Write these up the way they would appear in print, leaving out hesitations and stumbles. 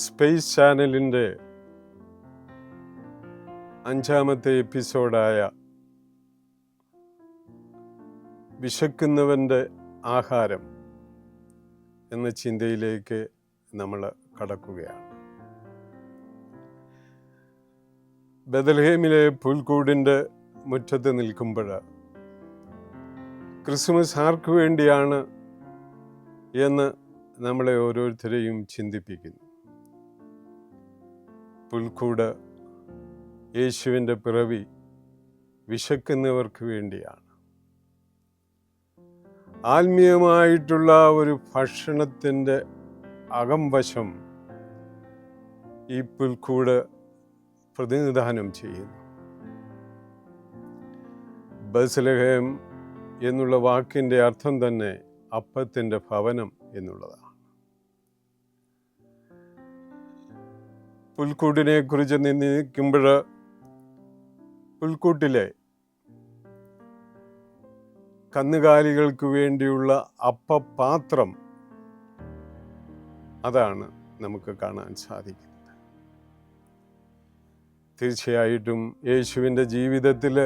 Space ചാനലിൻ്റെ 5-ാമത്തെ എപ്പിസോഡായ വിശക്കുന്നവൻ്റെ ആഹാരം എന്ന ചിന്തയിലേക്ക് നമ്മൾ കടക്കുകയാണ്. ബെത്ലഹേമിലെ പുൽക്കൂടിൻ്റെ മുറ്റത്ത് നിൽക്കുമ്പോൾ ക്രിസ്മസ് ആർക്ക് വേണ്ടിയാണ് എന്ന് നമ്മളെ ഓരോരുത്തരെയും ചിന്തിപ്പിക്കുന്നു. പുൽക്കൂട് യേശുവിൻ്റെ പിറവി വിശക്കുന്നവർക്ക് വേണ്ടിയാണ്. ആത്മീയമായിട്ടുള്ള ഒരു ഭക്ഷണത്തിൻ്റെ അകംവശം ഈ പുൽക്കൂട് പ്രതിനിധാനം ചെയ്യുന്നു. ബെത്ലഹേം എന്നുള്ള വാക്കിൻ്റെ അർത്ഥം തന്നെ അപ്പത്തിൻ്റെ ഭവനം എന്നുള്ളതാണ്. പുൽക്കൂടിനെ കുറിച്ച് നിൽക്കുമ്പോൾ പുൽക്കൂട്ടിലെ കന്നുകാലികൾക്ക് വേണ്ടിയുള്ള അപ്പപാത്രം അതാണ് നമുക്ക് കാണാൻ സാധിക്കുന്നത്. തീർച്ചയായിട്ടും യേശുവിൻ്റെ ജീവിതത്തിൽ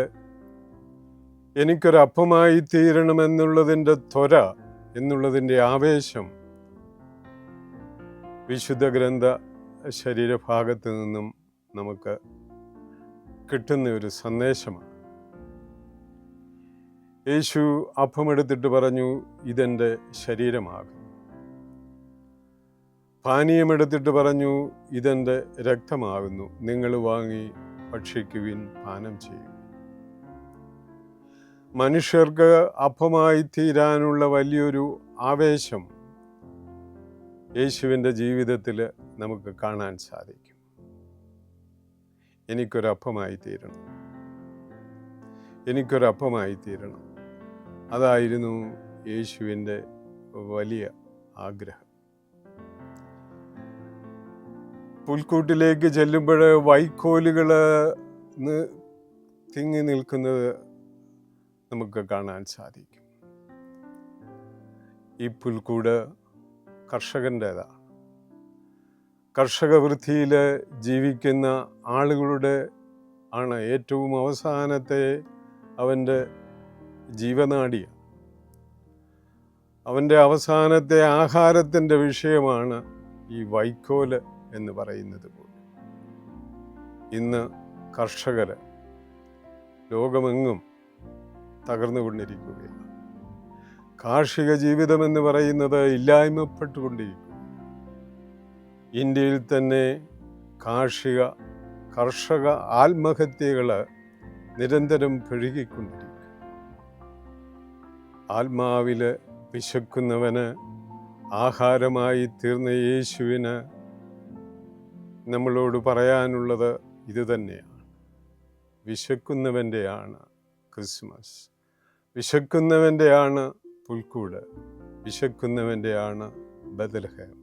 എനിക്കൊരപ്പമായി തീരണമെന്നുള്ളതിൻ്റെ ത്വര എന്നുള്ളതിൻ്റെ ആവേശം വിശുദ്ധ ഗ്രന്ഥ ശരീരഭാഗത്ത് നിന്നും നമുക്ക് കിട്ടുന്ന ഒരു സന്ദേശമാണ്. യേശു അപ്പമെടുത്തിട്ട് പറഞ്ഞു, ഇതെൻ്റെ ശരീരമാകും. പാനീയമെടുത്തിട്ട് പറഞ്ഞു, ഇതെൻ്റെ രക്തമാകുന്നു, നിങ്ങൾ വാങ്ങി ഭക്ഷിക്കുവിൻ, പാനം ചെയ്യുവിൻ. മനുഷ്യർക്ക് അപ്പമായി തീരാനുള്ള വലിയൊരു ആവേശം യേശുവിൻ്റെ ജീവിതത്തിൽ നമുക്ക് കാണാൻ സാധിക്കും. എനിക്കൊരപ്പമായി തീരണം, എനിക്കൊരപ്പമായി തീരണം. അതായിരുന്നു യേശുവിൻ്റെ വലിയ ആഗ്രഹം. പുൽക്കൂട്ടിലേക്ക് ചെല്ലുമ്പോൾ വൈക്കോലുകൾ തിങ്ങി നിൽക്കുന്നത് നമുക്ക് കാണാൻ സാധിക്കും. ഈ പുൽക്കൂട് കർഷകൻ്റേതാണ്. കർഷക വൃത്തിയിൽ ജീവിക്കുന്ന ആളുകളുടെ ആണ് ഏറ്റവും അവസാനത്തെ അവൻ്റെ ജീവനാഡിയാണ്. അവൻ്റെ അവസാനത്തെ ആഹാരത്തിൻ്റെ വിഷയമാണ് ഈ വൈക്കോല് എന്ന് പറയുന്നത് പോലെ. ഇന്ന് കർഷകർ ലോകമെങ്ങും തകർന്നുകൊണ്ടിരിക്കുകയാണ്. കാർഷിക ജീവിതം എന്ന് പറയുന്നത് ഇല്ലായ്മപ്പെട്ടുകൊണ്ടിരിക്കുന്നു. ഇന്ത്യയിൽ തന്നെ കർഷക ആത്മഹത്യകൾ നിരന്തരം പെരുകിക്കൊണ്ടിരിക്കും. ആത്മാവിൽ വിശക്കുന്നവന് ആഹാരമായി തീർന്ന യേശുവിന് നമ്മളോട് പറയാനുള്ളത് ഇതുതന്നെയാണ്. വിശക്കുന്നവൻ്റെയാണ് ക്രിസ്മസ്, വിശക്കുന്നവൻ്റെയാണ് പുൽക്കൂട്, വിശക്കുന്നവൻ്റെയാണ് ബെത്ലഹേം.